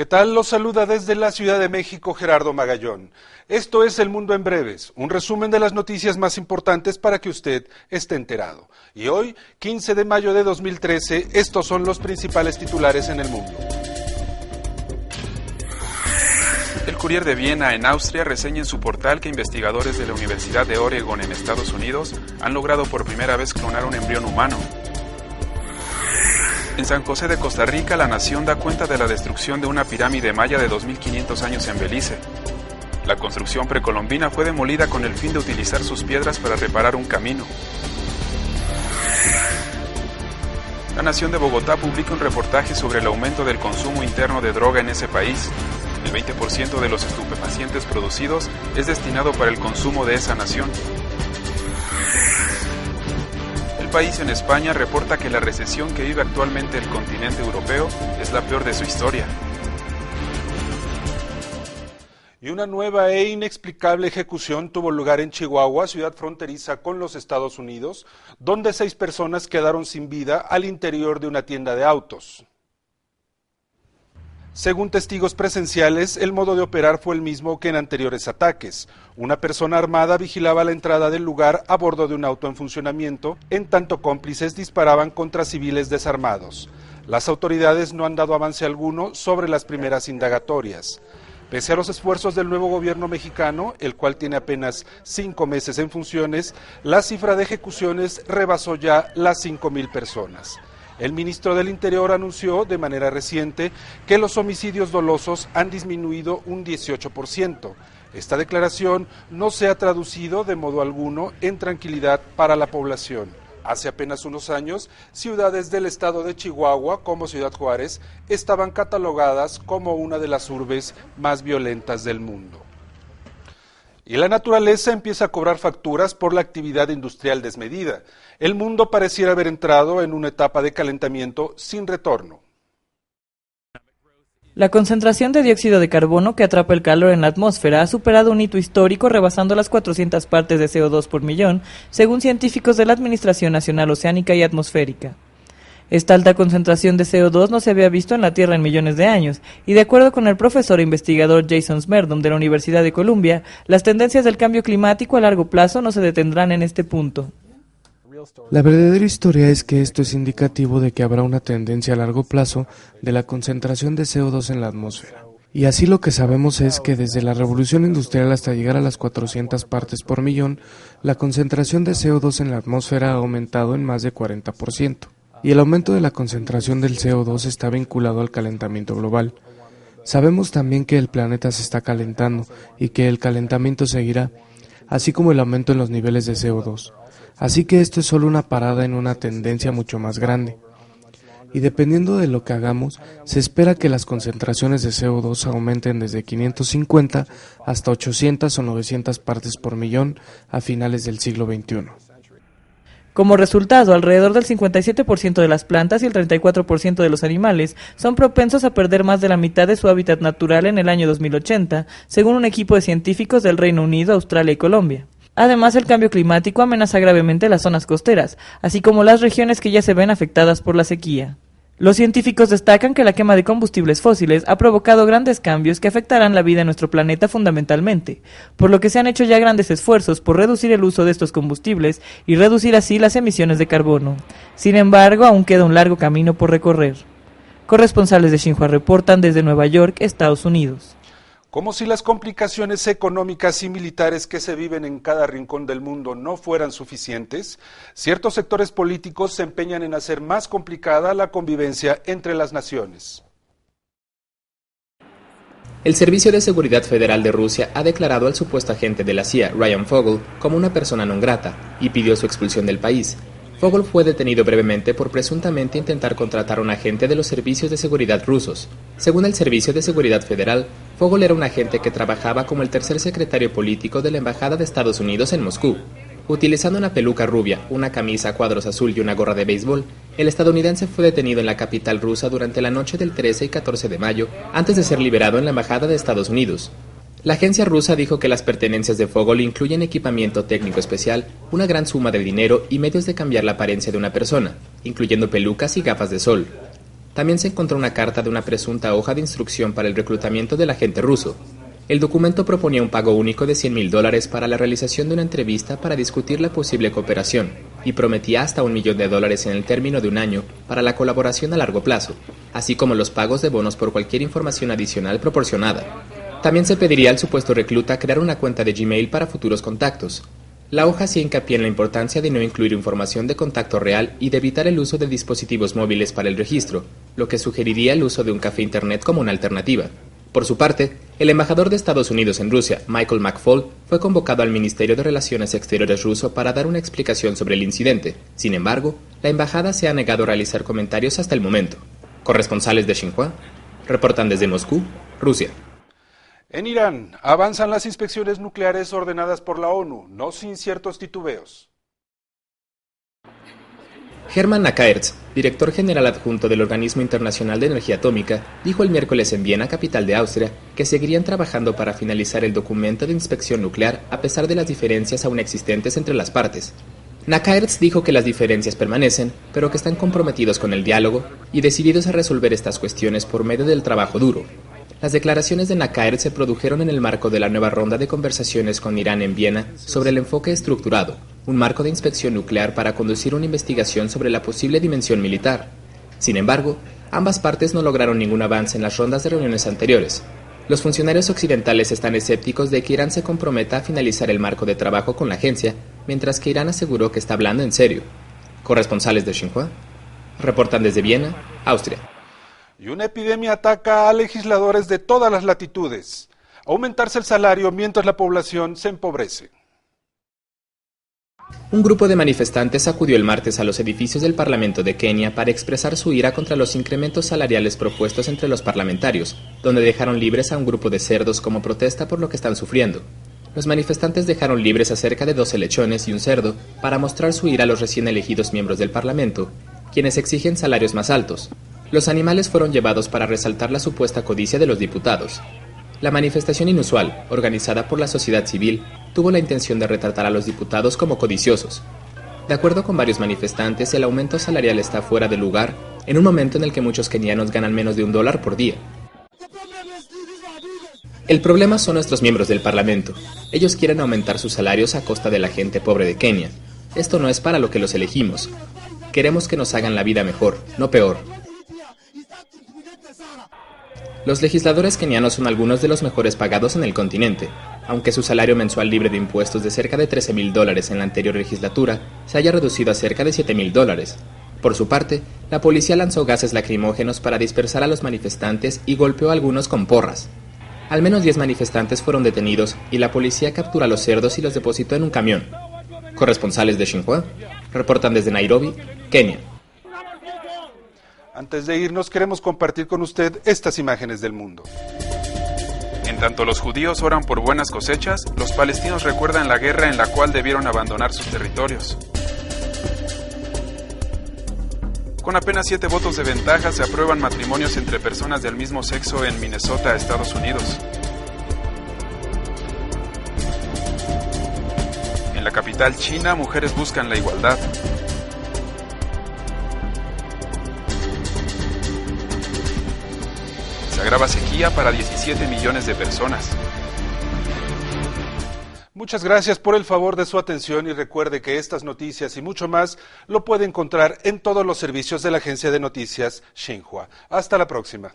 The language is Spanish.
¿Qué tal? Los saluda desde la Ciudad de México Gerardo Magallón. Esto es El Mundo en Breves, un resumen de las noticias más importantes para que usted esté enterado. Y hoy, 15 de mayo de 2013, estos son los principales titulares en el mundo. El Courier de Viena, en Austria, reseña en su portal que investigadores de la Universidad de Oregon en Estados Unidos han logrado por primera vez clonar un embrión humano. En San José de Costa Rica, la nación da cuenta de la destrucción de una pirámide maya de 2500 años en Belice. La construcción precolombina fue demolida con el fin de utilizar sus piedras para reparar un camino. La Nación de Bogotá publica un reportaje sobre el aumento del consumo interno de droga en ese país. El 20% de los estupefacientes producidos es destinado para el consumo de esa nación. El País en España reporta que la recesión que vive actualmente el continente europeo es la peor de su historia. Y una nueva e inexplicable ejecución tuvo lugar en Chihuahua, ciudad fronteriza con los Estados Unidos, donde 6 personas quedaron sin vida al interior de una tienda de autos. Según testigos presenciales, el modo de operar fue el mismo que en anteriores ataques. Una persona armada vigilaba la entrada del lugar a bordo de un auto en funcionamiento, en tanto cómplices disparaban contra civiles desarmados. Las autoridades no han dado avance alguno sobre las primeras indagatorias. Pese a los esfuerzos del nuevo gobierno mexicano, el cual tiene apenas 5 meses en funciones, la cifra de ejecuciones rebasó ya las 5,000 personas. El ministro del Interior anunció de manera reciente que los homicidios dolosos han disminuido un 18%. Esta declaración no se ha traducido de modo alguno en tranquilidad para la población. Hace apenas unos años, ciudades del estado de Chihuahua, como Ciudad Juárez, estaban catalogadas como una de las urbes más violentas del mundo. Y la naturaleza empieza a cobrar facturas por la actividad industrial desmedida. El mundo pareciera haber entrado en una etapa de calentamiento sin retorno. La concentración de dióxido de carbono que atrapa el calor en la atmósfera ha superado un hito histórico rebasando las 400 partes de CO2 por millón, según científicos de la Administración Nacional Oceánica y Atmosférica. Esta alta concentración de CO2 no se había visto en la Tierra en millones de años, y de acuerdo con el profesor e investigador Jason Smerdon de la Universidad de Columbia, las tendencias del cambio climático a largo plazo no se detendrán en este punto. La verdadera historia es que esto es indicativo de que habrá una tendencia a largo plazo de la concentración de CO2 en la atmósfera. Y así lo que sabemos es que desde la revolución industrial hasta llegar a las 400 partes por millón, la concentración de CO2 en la atmósfera ha aumentado en más de 40%. Y el aumento de la concentración del CO2 está vinculado al calentamiento global. Sabemos también que el planeta se está calentando y que el calentamiento seguirá, así como el aumento en los niveles de CO2. Así que esto es solo una parada en una tendencia mucho más grande. Y dependiendo de lo que hagamos, se espera que las concentraciones de CO2 aumenten desde 550 hasta 800 o 900 partes por millón a finales del siglo XXI. Como resultado, alrededor del 57% de las plantas y el 34% de los animales son propensos a perder más de la mitad de su hábitat natural en el año 2080, según un equipo de científicos del Reino Unido, Australia y Colombia. Además, el cambio climático amenaza gravemente las zonas costeras, así como las regiones que ya se ven afectadas por la sequía. Los científicos destacan que la quema de combustibles fósiles ha provocado grandes cambios que afectarán la vida en nuestro planeta fundamentalmente, por lo que se han hecho ya grandes esfuerzos por reducir el uso de estos combustibles y reducir así las emisiones de carbono. Sin embargo, aún queda un largo camino por recorrer. Corresponsales de Xinhua reportan desde Nueva York, Estados Unidos. Como si las complicaciones económicas y militares que se viven en cada rincón del mundo no fueran suficientes, ciertos sectores políticos se empeñan en hacer más complicada la convivencia entre las naciones. El Servicio de Seguridad Federal de Rusia ha declarado al supuesto agente de la CIA, Ryan Fogel, como una persona non grata y pidió su expulsión del país. Fogel fue detenido brevemente por presuntamente intentar contratar a un agente de los servicios de seguridad rusos. Según el Servicio de Seguridad Federal, Fogel era un agente que trabajaba como el tercer secretario político de la Embajada de Estados Unidos en Moscú. Utilizando una peluca rubia, una camisa a cuadros azul y una gorra de béisbol, el estadounidense fue detenido en la capital rusa durante la noche del 13 y 14 de mayo, antes de ser liberado en la Embajada de Estados Unidos. La agencia rusa dijo que las pertenencias de Fogel incluyen equipamiento técnico especial, una gran suma de dinero y medios de cambiar la apariencia de una persona, incluyendo pelucas y gafas de sol. También se encontró una carta de una presunta hoja de instrucción para el reclutamiento del agente ruso. El documento proponía un pago único de $100,000 para la realización de una entrevista para discutir la posible cooperación y prometía hasta $1 millón en el término de un año para la colaboración a largo plazo, así como los pagos de bonos por cualquier información adicional proporcionada. También se pediría al supuesto recluta crear una cuenta de Gmail para futuros contactos. La hoja hacía hincapié en la importancia de no incluir información de contacto real y de evitar el uso de dispositivos móviles para el registro, lo que sugeriría el uso de un café internet como una alternativa. Por su parte, el embajador de Estados Unidos en Rusia, Michael McFaul, fue convocado al Ministerio de Relaciones Exteriores ruso para dar una explicación sobre el incidente. Sin embargo, la embajada se ha negado a realizar comentarios hasta el momento. Corresponsales de Xinhua reportan desde Moscú, Rusia. En Irán, avanzan las inspecciones nucleares ordenadas por la ONU, no sin ciertos titubeos. Hermann Nakaertz, director general adjunto del Organismo Internacional de Energía Atómica, dijo el miércoles en Viena, capital de Austria, que seguirían trabajando para finalizar el documento de inspección nuclear a pesar de las diferencias aún existentes entre las partes. Nakaertz dijo que las diferencias permanecen, pero que están comprometidos con el diálogo y decididos a resolver estas cuestiones por medio del trabajo duro. Las declaraciones de Nakaertz se produjeron en el marco de la nueva ronda de conversaciones con Irán en Viena sobre el enfoque estructurado, un marco de inspección nuclear para conducir una investigación sobre la posible dimensión militar. Sin embargo, ambas partes no lograron ningún avance en las rondas de reuniones anteriores. Los funcionarios occidentales están escépticos de que Irán se comprometa a finalizar el marco de trabajo con la agencia, mientras que Irán aseguró que está hablando en serio. Corresponsales de Xinhua reportan desde Viena, Austria. Y una epidemia ataca a legisladores de todas las latitudes. Aumentarse el salario mientras la población se empobrece. Un grupo de manifestantes acudió el martes a los edificios del Parlamento de Kenia para expresar su ira contra los incrementos salariales propuestos entre los parlamentarios, donde dejaron libres a un grupo de cerdos como protesta por lo que están sufriendo. Los manifestantes dejaron libres a cerca de 12 lechones y un cerdo para mostrar su ira a los recién elegidos miembros del Parlamento, quienes exigen salarios más altos. Los animales fueron llevados para resaltar la supuesta codicia de los diputados. La manifestación inusual, organizada por la sociedad civil, tuvo la intención de retratar a los diputados como codiciosos. De acuerdo con varios manifestantes, el aumento salarial está fuera de lugar en un momento en el que muchos kenianos ganan menos de $1 por día. El problema son nuestros miembros del Parlamento. Ellos quieren aumentar sus salarios a costa de la gente pobre de Kenia. Esto no es para lo que los elegimos. Queremos que nos hagan la vida mejor, no peor. Los legisladores kenianos son algunos de los mejores pagados en el continente, aunque su salario mensual libre de impuestos de cerca de $13,000 en la anterior legislatura se haya reducido a cerca de $7,000. Por su parte, la policía lanzó gases lacrimógenos para dispersar a los manifestantes y golpeó a algunos con porras. Al menos 10 manifestantes fueron detenidos y la policía capturó a los cerdos y los depositó en un camión. Corresponsales de Xinhua reportan desde Nairobi, Kenia. Antes de irnos, queremos compartir con usted estas imágenes del mundo. En tanto los judíos oran por buenas cosechas, los palestinos recuerdan la guerra en la cual debieron abandonar sus territorios. Con apenas 7 votos de ventaja se aprueban matrimonios entre personas del mismo sexo en Minnesota, Estados Unidos. En la capital china, mujeres buscan la igualdad. Se agrava sequía para 17 millones de personas. Muchas gracias por el favor de su atención y recuerde que estas noticias y mucho más lo puede encontrar en todos los servicios de la agencia de noticias Xinhua. Hasta la próxima.